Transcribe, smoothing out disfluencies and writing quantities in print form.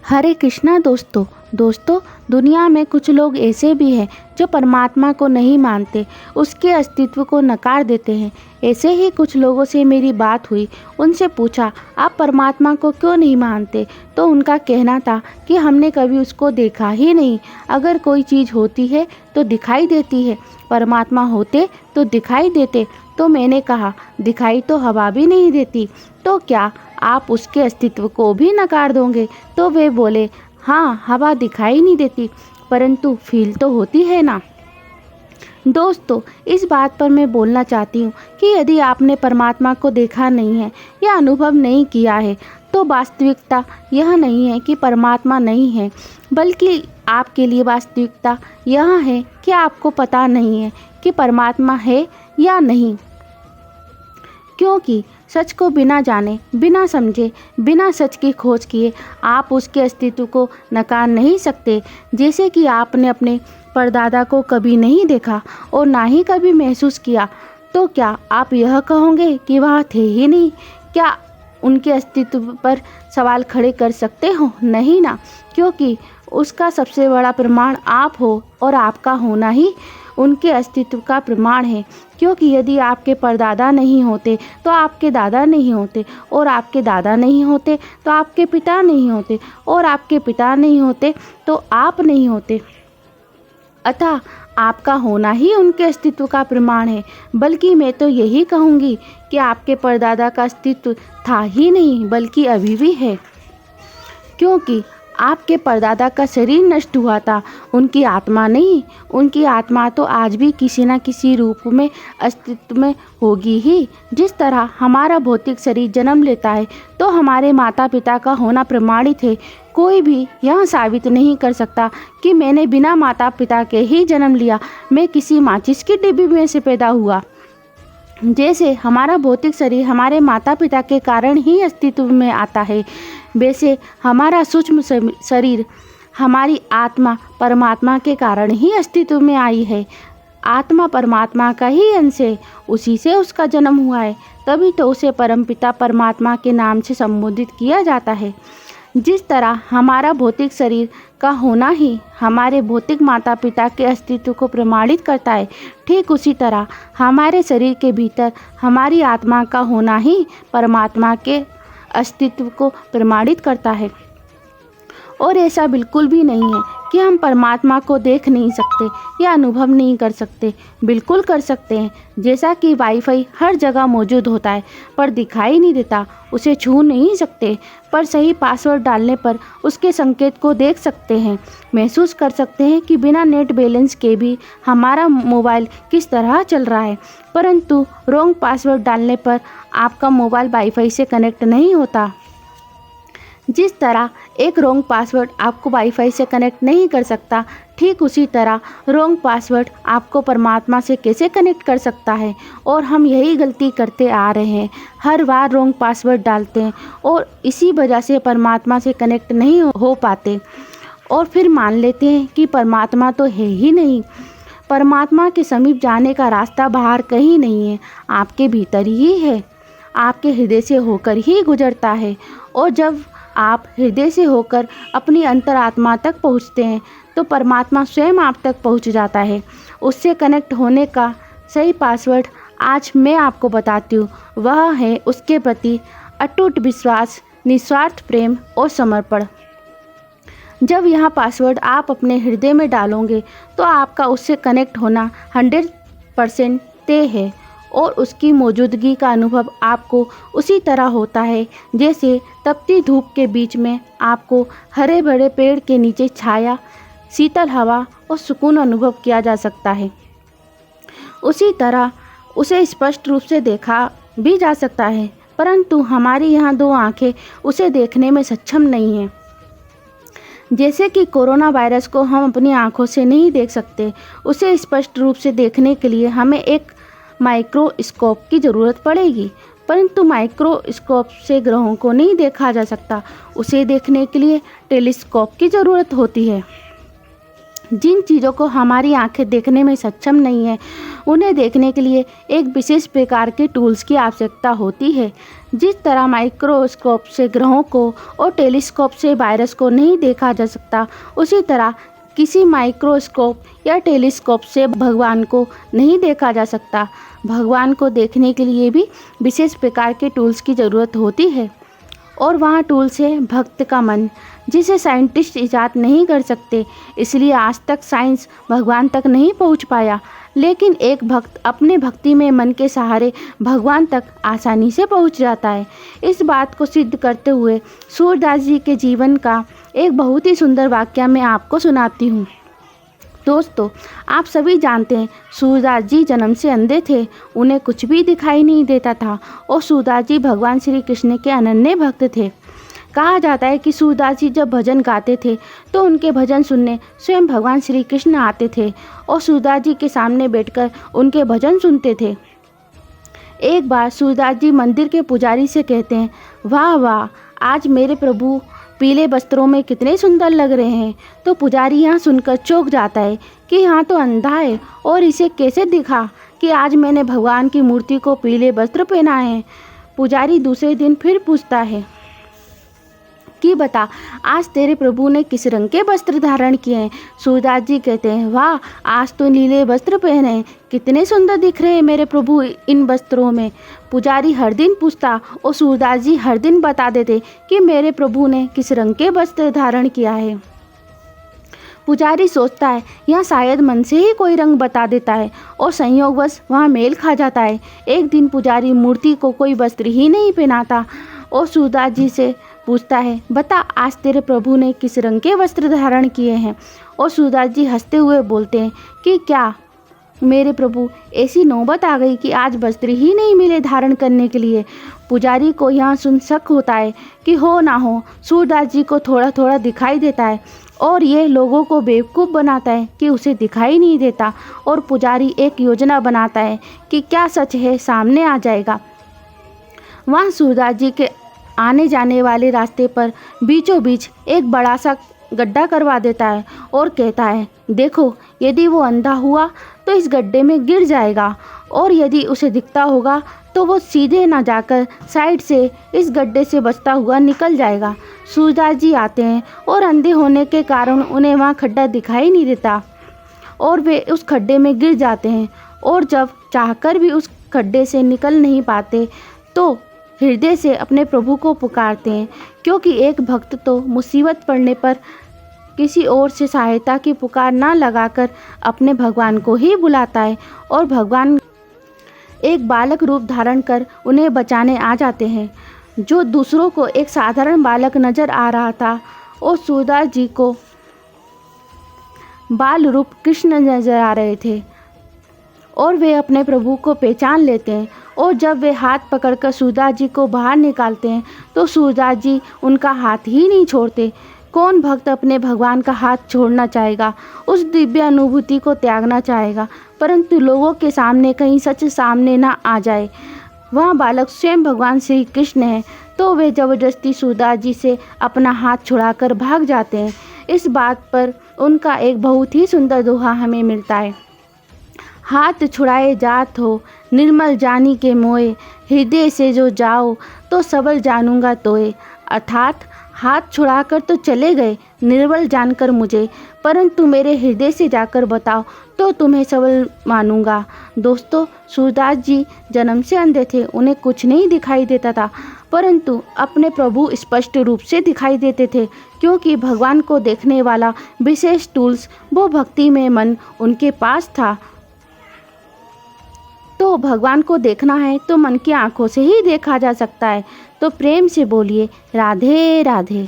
हरे कृष्णा दोस्तों दुनिया में कुछ लोग ऐसे भी हैं जो परमात्मा को नहीं मानते, उसके अस्तित्व को नकार देते हैं। ऐसे ही कुछ लोगों से मेरी बात हुई। उनसे पूछा, आप परमात्मा को क्यों नहीं मानते? तो उनका कहना था कि हमने कभी उसको देखा ही नहीं। अगर कोई चीज़ होती है तो दिखाई देती है, परमात्मा होते तो दिखाई देते। तो मैंने कहा, दिखाई तो हवा भी नहीं देती, तो क्या आप उसके अस्तित्व को भी नकार दोगे? तो वे बोले, हाँ, हवा दिखाई नहीं देती परंतु फील तो होती है ना। दोस्तों, इस बात पर मैं बोलना चाहती हूँ कि यदि आपने परमात्मा को देखा नहीं है या अनुभव नहीं किया है तो वास्तविकता यह नहीं है कि परमात्मा नहीं है, बल्कि आपके लिए वास्तविकता यह है कि आपको पता नहीं है कि परमात्मा है या नहीं। क्योंकि सच को बिना जाने, बिना समझे, बिना सच की खोज किए आप उसके अस्तित्व को नकार नहीं सकते। जैसे कि आपने अपने परदादा को कभी नहीं देखा और ना ही कभी महसूस किया, तो क्या आप यह कहोगे कि वह थे ही नहीं? क्या उनके अस्तित्व पर सवाल खड़े कर सकते हो? नहीं ना, क्योंकि उसका सबसे बड़ा प्रमाण आप हो और आपका होना ही उनके अस्तित्व का प्रमाण है। क्योंकि यदि आपके परदादा नहीं होते तो आपके दादा नहीं होते, और आपके दादा नहीं होते तो आपके पिता नहीं होते, और आपके पिता नहीं होते तो आप नहीं होते। अतः आपका होना ही उनके अस्तित्व का प्रमाण है। बल्कि मैं तो यही कहूँगी कि आपके परदादा का अस्तित्व था ही नहीं, बल्कि अभी भी है। क्योंकि आपके परदादा का शरीर नष्ट हुआ था, उनकी आत्मा नहीं। उनकी आत्मा तो आज भी किसी न किसी रूप में अस्तित्व में होगी ही। जिस तरह हमारा भौतिक शरीर जन्म लेता है तो हमारे माता पिता का होना प्रमाणित है। कोई भी यह साबित नहीं कर सकता कि मैंने बिना माता पिता के ही जन्म लिया, मैं किसी माचिस की डिब्बी में से पैदा हुआ। जैसे हमारा भौतिक शरीर हमारे माता पिता के कारण ही अस्तित्व में आता है, वैसे हमारा सूक्ष्म शरीर, हमारी आत्मा परमात्मा के कारण ही अस्तित्व में आई है। आत्मा परमात्मा का ही अंश है, उसी से उसका जन्म हुआ है, तभी तो उसे परमपिता परमात्मा के नाम से संबोधित किया जाता है। जिस तरह हमारा भौतिक शरीर का होना ही हमारे भौतिक माता पिता के अस्तित्व को प्रमाणित करता है, ठीक उसी तरह हमारे शरीर के भीतर हमारी आत्मा का होना ही परमात्मा के अस्तित्व को प्रमाणित करता है। और ऐसा बिल्कुल भी नहीं है कि हम परमात्मा को देख नहीं सकते या अनुभव नहीं कर सकते। बिल्कुल कर सकते हैं। जैसा कि वाईफाई हर जगह मौजूद होता है पर दिखाई नहीं देता, उसे छू नहीं सकते, पर सही पासवर्ड डालने पर उसके संकेत को देख सकते हैं। महसूस कर सकते हैं कि बिना नेट बैलेंस के भी हमारा मोबाइल किस तरह चल रहा है। परंतु रॉन्ग पासवर्ड डालने पर आपका मोबाइल वाईफाई से कनेक्ट नहीं होता। जिस तरह एक रॉन्ग पासवर्ड आपको वाईफाई से कनेक्ट नहीं कर सकता, ठीक उसी तरह रॉन्ग पासवर्ड आपको परमात्मा से कैसे कनेक्ट कर सकता है। और हम यही गलती करते आ रहे हैं, हर बार रॉन्ग पासवर्ड डालते हैं और इसी वजह से परमात्मा से कनेक्ट नहीं हो पाते, और फिर मान लेते हैं कि परमात्मा तो है ही नहीं। परमात्मा के समीप जाने का रास्ता बाहर कहीं नहीं है, आपके भीतर ही है, आपके हृदय से होकर ही गुजरता है। और जब आप हृदय से होकर अपनी अंतरात्मा तक पहुँचते हैं तो परमात्मा स्वयं आप तक पहुँच जाता है। उससे कनेक्ट होने का सही पासवर्ड आज मैं आपको बताती हूँ। वह है उसके प्रति अटूट विश्वास, निस्वार्थ प्रेम और समर्पण। जब यह पासवर्ड आप अपने हृदय में डालोगे तो आपका उससे कनेक्ट होना 100% तय है, और उसकी मौजूदगी का अनुभव आपको उसी तरह होता है जैसे तपती धूप के बीच में आपको हरे भरे पेड़ के नीचे छाया, शीतल हवा और सुकून अनुभव किया जा सकता है। उसी तरह उसे स्पष्ट रूप से देखा भी जा सकता है, परंतु हमारी यहाँ दो आँखें उसे देखने में सक्षम नहीं हैं। जैसे कि कोरोना वायरस को हम अपनी आँखों से नहीं देख सकते, उसे स्पष्ट रूप से देखने के लिए हमें एक माइक्रोस्कोप की ज़रूरत पड़ेगी। परंतु माइक्रोस्कोप से ग्रहों को नहीं देखा जा सकता, उसे देखने के लिए टेलीस्कोप की ज़रूरत होती है। जिन चीज़ों को हमारी आंखें देखने में सक्षम नहीं है, उन्हें देखने के लिए एक विशेष प्रकार के टूल्स की आवश्यकता होती है। जिस तरह माइक्रोस्कोप से ग्रहों को और टेलीस्कोप से वायरस को नहीं देखा जा सकता, उसी तरह किसी माइक्रोस्कोप या टेलीस्कोप से भगवान को नहीं देखा जा सकता। भगवान को देखने के लिए भी विशेष प्रकार के टूल्स की ज़रूरत होती है, और वहाँ टूल्स है भक्त का मन, जिसे साइंटिस्ट इजाद नहीं कर सकते। इसलिए आज तक साइंस भगवान तक नहीं पहुँच पाया, लेकिन एक भक्त अपने भक्ति में मन के सहारे भगवान तक आसानी से पहुँच जाता है। इस बात को सिद्ध करते हुए सूरदास जी के जीवन का एक बहुत ही सुंदर वाक्य मैं आपको सुनाती हूँ। दोस्तों, आप सभी जानते हैं सूरदास जी जन्म से अंधे थे, उन्हें कुछ भी दिखाई नहीं देता था, और सूरदास जी भगवान श्री कृष्ण के अनन्य भक्त थे। कहा जाता है कि सूरदास जी जब भजन गाते थे तो उनके भजन सुनने स्वयं भगवान श्री कृष्ण आते थे और सूरदास जी के सामने बैठकर उनके भजन सुनते थे। एक बार सूरदास जी मंदिर के पुजारी से कहते हैं, वाह वाह, आज मेरे प्रभु पीले वस्त्रों में कितने सुंदर लग रहे हैं। तो पुजारी यहाँ सुनकर चौंक जाता है कि यहाँ तो अंधा है और इसे कैसे दिखा कि आज मैंने भगवान की मूर्ति को पीले वस्त्र पहनाए हैं। पुजारी दूसरे दिन फिर पूछता है कि बता, आज तेरे प्रभु ने किस रंग के वस्त्र धारण किए हैं। सूरदास जी कहते हैं, वाह, आज तो नीले वस्त्र पहने हैं, कितने सुंदर दिख रहे हैं मेरे प्रभु इन वस्त्रों में। पुजारी हर दिन पूछता और सूरदास जी हर दिन बता देते कि मेरे प्रभु ने किस रंग के वस्त्र धारण किया है। पुजारी सोचता है या शायद मन से ही कोई रंग बता देता है, और संयोगवश वहाँ मेल खा जाता है। एक दिन पुजारी मूर्ति को कोई वस्त्र ही नहीं पहनाता और सूरदास जी से पूछता है, बता, आज तेरे प्रभु ने किस रंग के वस्त्र धारण किए हैं। और सूरदास जी हंसते हुए बोलते हैं कि क्या मेरे प्रभु, ऐसी नौबत आ गई कि आज वस्त्र ही नहीं मिले धारण करने के लिए। पुजारी को यहाँ सुन शक होता है कि हो ना हो सूरदास जी को थोड़ा थोड़ा दिखाई देता है, और ये लोगों को बेवकूफ़ बनाता है कि उसे दिखाई नहीं देता। और पुजारी एक योजना बनाता है कि क्या सच है सामने आ जाएगा। वहाँ सूरदास जी के आने जाने वाले रास्ते पर बीचों बीच एक बड़ा सा गड्ढा करवा देता है और कहता है, देखो, यदि वो अंधा हुआ तो इस गड्ढे में गिर जाएगा, और यदि उसे दिखता होगा तो वो सीधे ना जाकर साइड से इस गड्ढे से बचता हुआ निकल जाएगा। सूरदास जी आते हैं और अंधे होने के कारण उन्हें वहाँ खड्डा दिखाई नहीं देता और वे उस खड्डे में गिर जाते हैं, और जब चाहकर भी उस खड्डे से निकल नहीं पाते तो हृदय से अपने प्रभु को पुकारते हैं, क्योंकि एक भक्त तो मुसीबत पड़ने पर किसी और से सहायता की पुकार ना लगाकर अपने भगवान को ही बुलाता है, और भगवान एक बालक रूप धारण कर उन्हें बचाने आ जाते हैं। जो दूसरों को एक साधारण बालक नजर आ रहा था, और सूरदास जी को बाल रूप कृष्ण नजर आ रहे थे, और वे अपने प्रभु को पहचान लेते हैं। और जब वे हाथ पकड़कर सूरदास जी को बाहर निकालते हैं तो सूरदास जी उनका हाथ ही नहीं छोड़ते। कौन भक्त अपने भगवान का हाथ छोड़ना चाहेगा, उस दिव्य अनुभूति को त्यागना चाहेगा, परंतु लोगों के सामने कहीं सच सामने ना आ जाए। वह बालक स्वयं भगवान श्री कृष्ण है, तो वे जबरदस्ती सूरदास जी से अपना हाथ छुड़ाकर भाग जाते हैं। इस बात पर उनका एक बहुत ही सुंदर दोहा हमें मिलता है, हाथ छुड़ाए जात हो निर्मल जानी के मोए, हृदय से जो जाओ तो सबल जानूंगा तोए। अर्थात हाथ छुड़ाकर तो चले गए निर्बल जानकर मुझे, परंतु मेरे हृदय से जाकर बताओ तो तुम्हें सबल मानूंगा। दोस्तों, सूरदास जी जन्म से अंधे थे, उन्हें कुछ नहीं दिखाई देता था, परंतु अपने प्रभु स्पष्ट रूप से दिखाई देते थे, क्योंकि भगवान को देखने वाला विशेष टूल्स वो भक्ति में मन उनके पास था। तो भगवान को देखना है तो मन की आंखों से ही देखा जा सकता है। तो प्रेम से बोलिए राधे राधे।